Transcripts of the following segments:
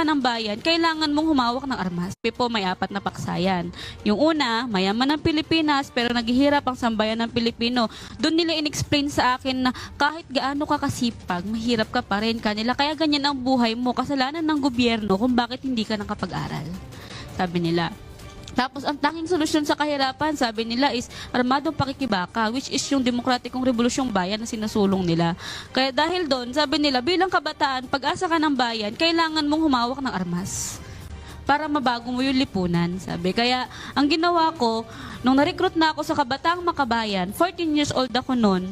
ka ng bayan, kailangan mong humawak ng armas. Po, may 4 na paksayan. Yung una, mayaman ng Pilipinas pero naghihirap ang sambayan ng Pilipino. Doon nila in-explain sa akin na kahit gaano ka kasipag, mahirap ka pa rin kanila. Kaya ganyan ang buhay mo, kasalanan ng gobyerno kung bakit hindi ka nakapag-aral. Sabi nila. Tapos ang tanging solusyon sa kahirapan, sabi nila, is armadong pakikibaka, which is yung demokratikong revolusyong bayan na sinusulong nila. Kaya dahil doon, sabi nila, bilang kabataan, pag-asa ka ng bayan, kailangan mong humawak ng armas para mabago mo yung lipunan, sabi. Kaya ang ginawa ko, nung na-recruit na ako sa Kabataang Makabayan, 14 years old ako noon,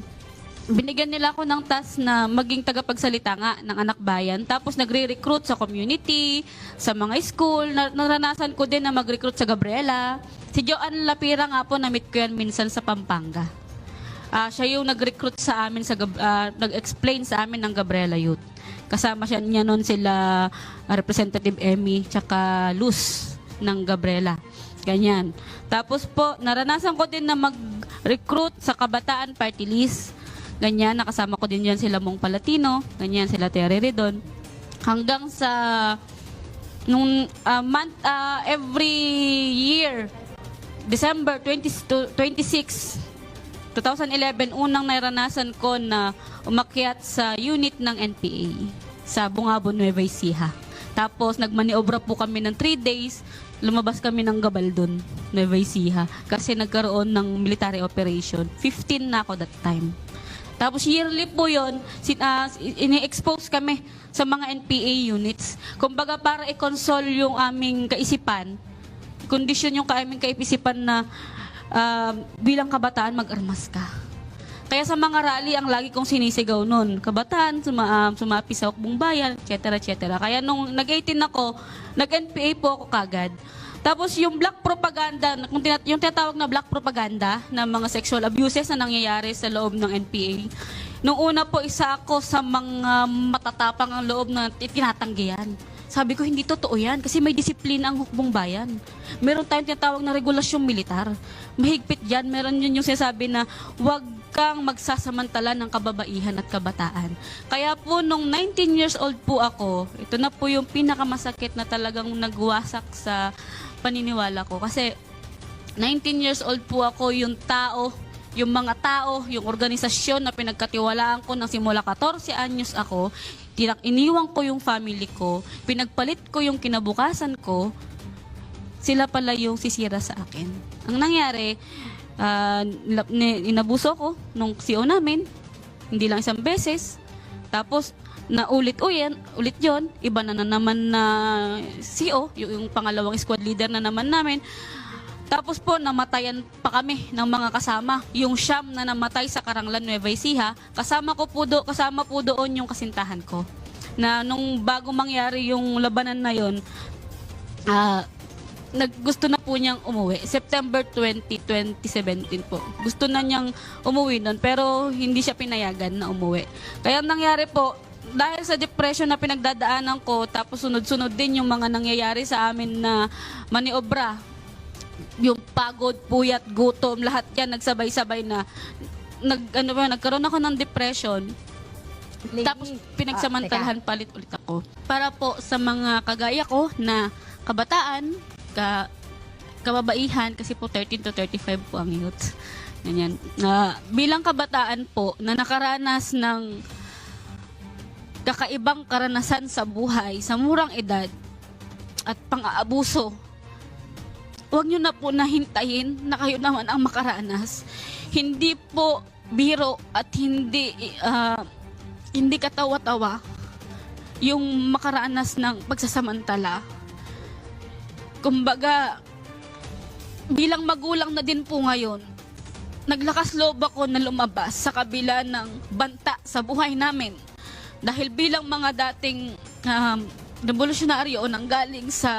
binigyan nila ako ng task na maging tagapagsalita nga ng anak bayan. Tapos nagre-recruit sa community, sa mga school. Naranasan ko din na mag-recruit sa Gabriela. Si Joanne Lapira nga po, na-meet ko yan minsan sa Pampanga. Siya yung nag-recruit sa amin, nag-explain sa amin ng Gabriela Youth. Kasama niya noon sila Representative Emmy, tsaka Luz ng Gabriela. Ganyan. Tapos po, naranasan ko din na mag-recruit sa Kabataan Party List. Ganyan, nakasama ko din yan sila Mong Palatino, ganyan sila Terry Redon. Hanggang sa every year, December 26, 2011, unang naranasan ko na umakyat sa unit ng NPA sa Bungabon, Nueva Ecija. Tapos nagmaniobra po kami ng 3 days, lumabas kami ng Gabaldon, Nueva Ecija, kasi nagkaroon ng military operation. 15 na ako that time. Tapos yearly po yun, ini-expose kami sa mga NPA units. Kumbaga para i-console yung aming kaisipan, kondisyon yung aming kaisipan na bilang kabataan, mag-armas ka. Kaya sa mga rally, ang lagi kong sinisigaw nun, kabataan, sumapi sa hukbong bayan, etc. etc. Kaya nung nag-18 ako, nag-NPA po ako kagad. Tapos yung black propaganda, yung tinatawag na black propaganda ng mga sexual abuses na nangyayari sa loob ng NPA. Nung una po, isa ako sa mga matatapang ang loob na tinatanggihan. Sabi ko, hindi totoo yan kasi may disiplina ang hukbong bayan. Meron tayong tinatawag na regulasyong militar. Mahigpit yan. Meron yun yung sinasabi na huwag kang magsasamantala ng kababaihan at kabataan. Kaya po, nung 19 years old po ako, ito na po yung pinakamasakit na talagang nagwasak sa paniniwala ko. Kasi 19 years old po ako, yung mga tao, yung organisasyon na pinagkatiwalaan ko nang simula 14 anyos ako, iniwan ko yung family ko, pinagpalit ko yung kinabukasan ko, sila pala yung sisira sa akin. Ang nangyari, inabuso ko nung CO namin, hindi lang isang beses, tapos ulit yon, iba na naman na CO, yung pangalawang squad leader na naman namin. Tapos po, namatayan pa kami ng mga kasama. Yung Siyam na namatay sa Karanglan, Nueva Ecija, kasama po doon yung kasintahan ko. Na nung bago mangyari yung labanan na yon, gusto na po niyang umuwi. September 20, 2017 po. Gusto na niyang umuwi nun, pero hindi siya pinayagan na umuwi. Kaya nangyari po, dahil sa depression na pinagdadaanan ko, tapos sunod-sunod din yung mga nangyayari sa amin na maniobra, yung pagod, puyat, gutom, lahat yan nagsabay-sabay na nagkaroon ako ng depression. Tapos pinagsamantalahan palit ulit ako. Para po sa mga kagaya ko na kabataan, kababaihan, kasi po 13 to 35 po ang youth. Ganyan. Bilang kabataan po na nakaranas ng kakaibang karanasan sa buhay, sa murang edad at pang-aabuso, huwag nyo na po nahintayin na kayo naman ang makaranas. Hindi po biro at hindi katawa-tawa yung makaranas ng pagsasamantala. Kumbaga, bilang magulang na din po ngayon, naglakas loob ako na lumabas sa kabila ng banta sa buhay namin. Dahil bilang mga dating revolusyonaryo o nanggaling sa